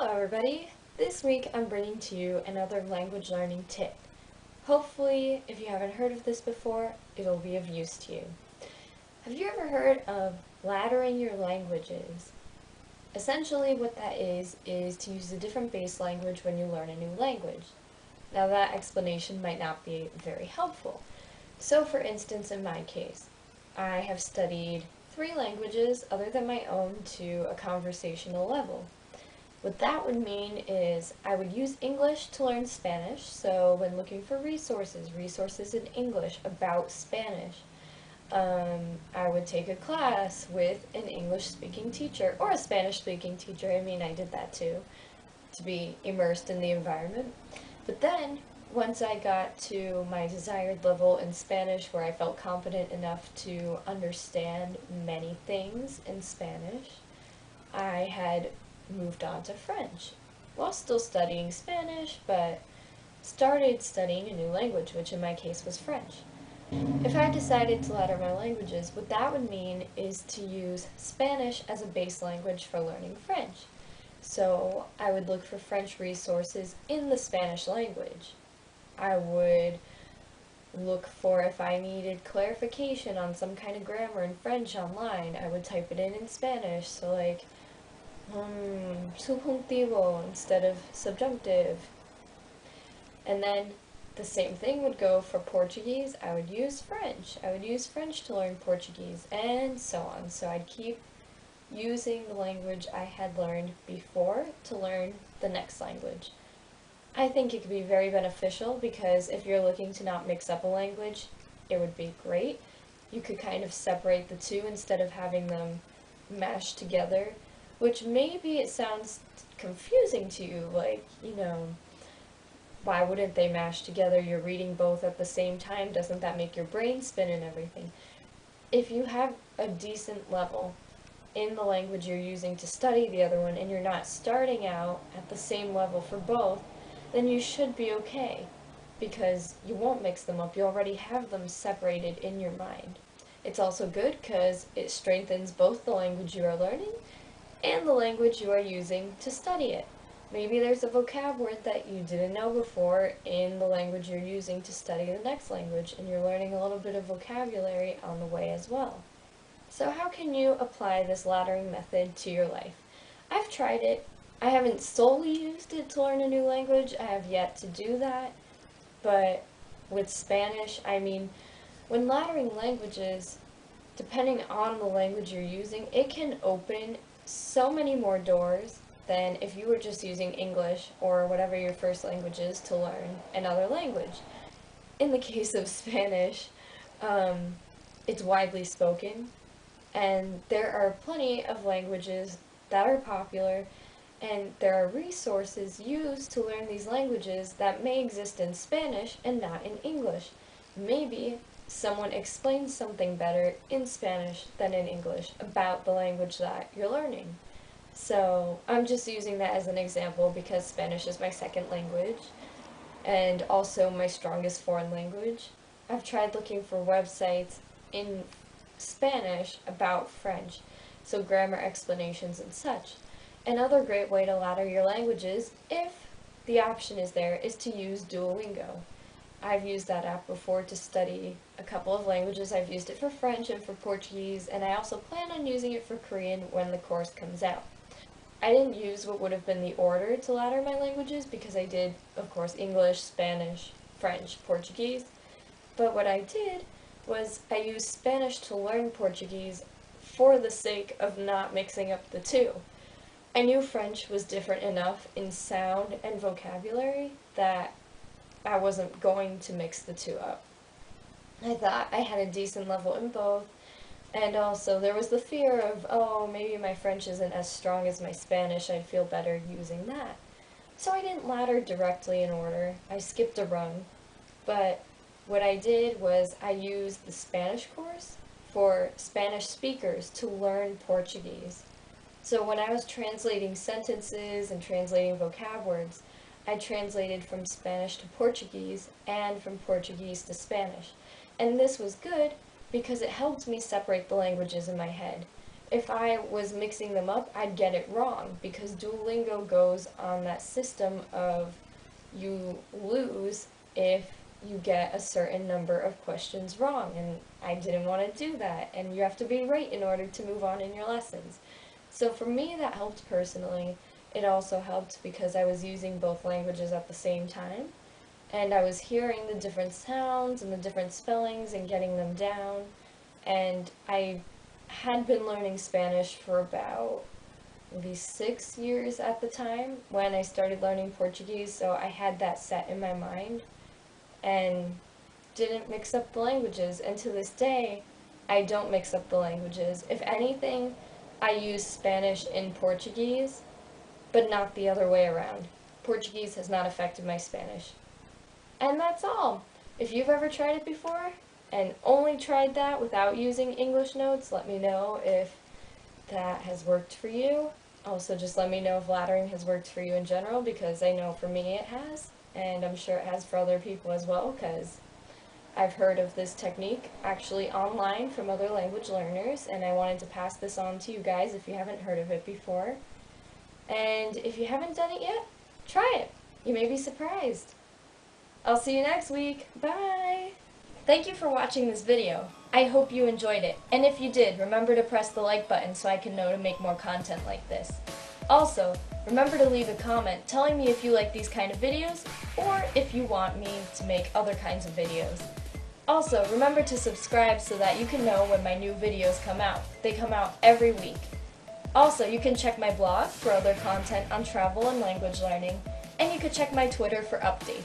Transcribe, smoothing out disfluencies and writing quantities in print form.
Hello everybody! This week I'm bringing to you another language learning tip. Hopefully, if you haven't heard of this before, it'll be of use to you. Have you ever heard of laddering your languages? Essentially what that is to use a different base language when you learn a new language. Now that explanation might not be very helpful. So for instance, in my case, I have studied 3 languages other than my own to a conversational level. What that would mean is I would use English to learn Spanish, so when looking for resources in English about Spanish. I would take a class with an English-speaking teacher, or a Spanish-speaking teacher. I mean, I did that too, to be immersed in the environment. But then, once I got to my desired level in Spanish, where I felt confident enough to understand many things in Spanish, I had moved on to French, while still studying Spanish, but started studying a new language, which in my case was French. If I decided to ladder my languages, what that would mean is to use Spanish as a base language for learning French. So I would look for French resources in the Spanish language. I would look for if I needed clarification on some kind of grammar in French online. I would type it in Spanish, so like subjuntivo instead of subjunctive. And then the same thing would go for Portuguese. I would use French. I would use French to learn Portuguese, and so on. So I'd keep using the language I had learned before to learn the next language. I think it could be very beneficial because if you're looking to not mix up a language, it would be great. You could kind of separate the two instead of having them mashed together, which maybe it sounds confusing to you, like, why wouldn't they mash together? You're reading both at the same time, doesn't that make your brain spin and everything? If you have a decent level in the language you're using to study the other one and you're not starting out at the same level for both, then you should be okay because you won't mix them up. You already have them separated in your mind. It's also good because it strengthens both the language you are learning and the language you are using to study it. Maybe there's a vocab word that you didn't know before in the language you're using to study the next language, and you're learning a little bit of vocabulary on the way as well. So how can you apply this laddering method to your life? I've tried it. I haven't solely used it to learn a new language. I have yet to do that. But with Spanish, I mean, when laddering languages, depending on the language you're using, it can open so many more doors than if you were just using English or whatever your first language is to learn another language. In the case of Spanish, it's widely spoken, and there are plenty of languages that are popular, and there are resources used to learn these languages that may exist in Spanish and not in English. Maybe someone explains something better in Spanish than in English about the language that you're learning. So I'm just using that as an example because Spanish is my second language and also my strongest foreign language. I've tried looking for websites in Spanish about French, so grammar explanations and such. Another great way to ladder your languages, if the option is there, is to use Duolingo. I've used that app before to study a couple of languages. I've used it for French and for Portuguese, and I also plan on using it for Korean when the course comes out. I didn't use what would have been the order to ladder my languages because I did, of course, English, Spanish, French, Portuguese, but what I did was I used Spanish to learn Portuguese for the sake of not mixing up the two. I knew French was different enough in sound and vocabulary that I wasn't going to mix the two up. I thought I had a decent level in both, and also there was the fear of, oh, maybe my French isn't as strong as my Spanish, I'd feel better using that. So I didn't ladder directly in order, I skipped a rung, but what I did was I used the Spanish course for Spanish speakers to learn Portuguese. So when I was translating sentences and translating vocab words, I translated from Spanish to Portuguese and from Portuguese to Spanish. And this was good because it helped me separate the languages in my head. if I was mixing them up, I'd get it wrong, because Duolingo goes on that system of you lose if you get a certain number of questions wrong, and I didn't want to do that, and you have to be right in order to move on in your lessons. So for me, that helped personally. It also helped because I was using both languages at the same time, and I was hearing the different sounds and the different spellings and getting them down, and I had been learning Spanish for about maybe 6 years at the time when I started learning Portuguese, so I had that set in my mind and didn't mix up the languages. And to this day, I don't mix up the languages. If anything, I use Spanish in Portuguese, but not the other way around. Portuguese has not affected my Spanish. And that's all. If you've ever tried it before and only tried that without using English notes, let me know if that has worked for you. Also, just let me know if laddering has worked for you in general, because I know for me it has, and I'm sure it has for other people as well, because I've heard of this technique actually online from other language learners, and I wanted to pass this on to you guys if you haven't heard of it before. And if you haven't done it yet, try it. You may be surprised. I'll see you next week. Bye! Thank you for watching this video. I hope you enjoyed it, and if you did, remember to press the like button so I can know to make more content like this. Also, remember to leave a comment telling me if you like these kind of videos, or if you want me to make other kinds of videos. Also, remember to subscribe so that you can know when my new videos come out. They come out every week. Also, you can check my blog for other content on travel and language learning, and you can check my Twitter for updates.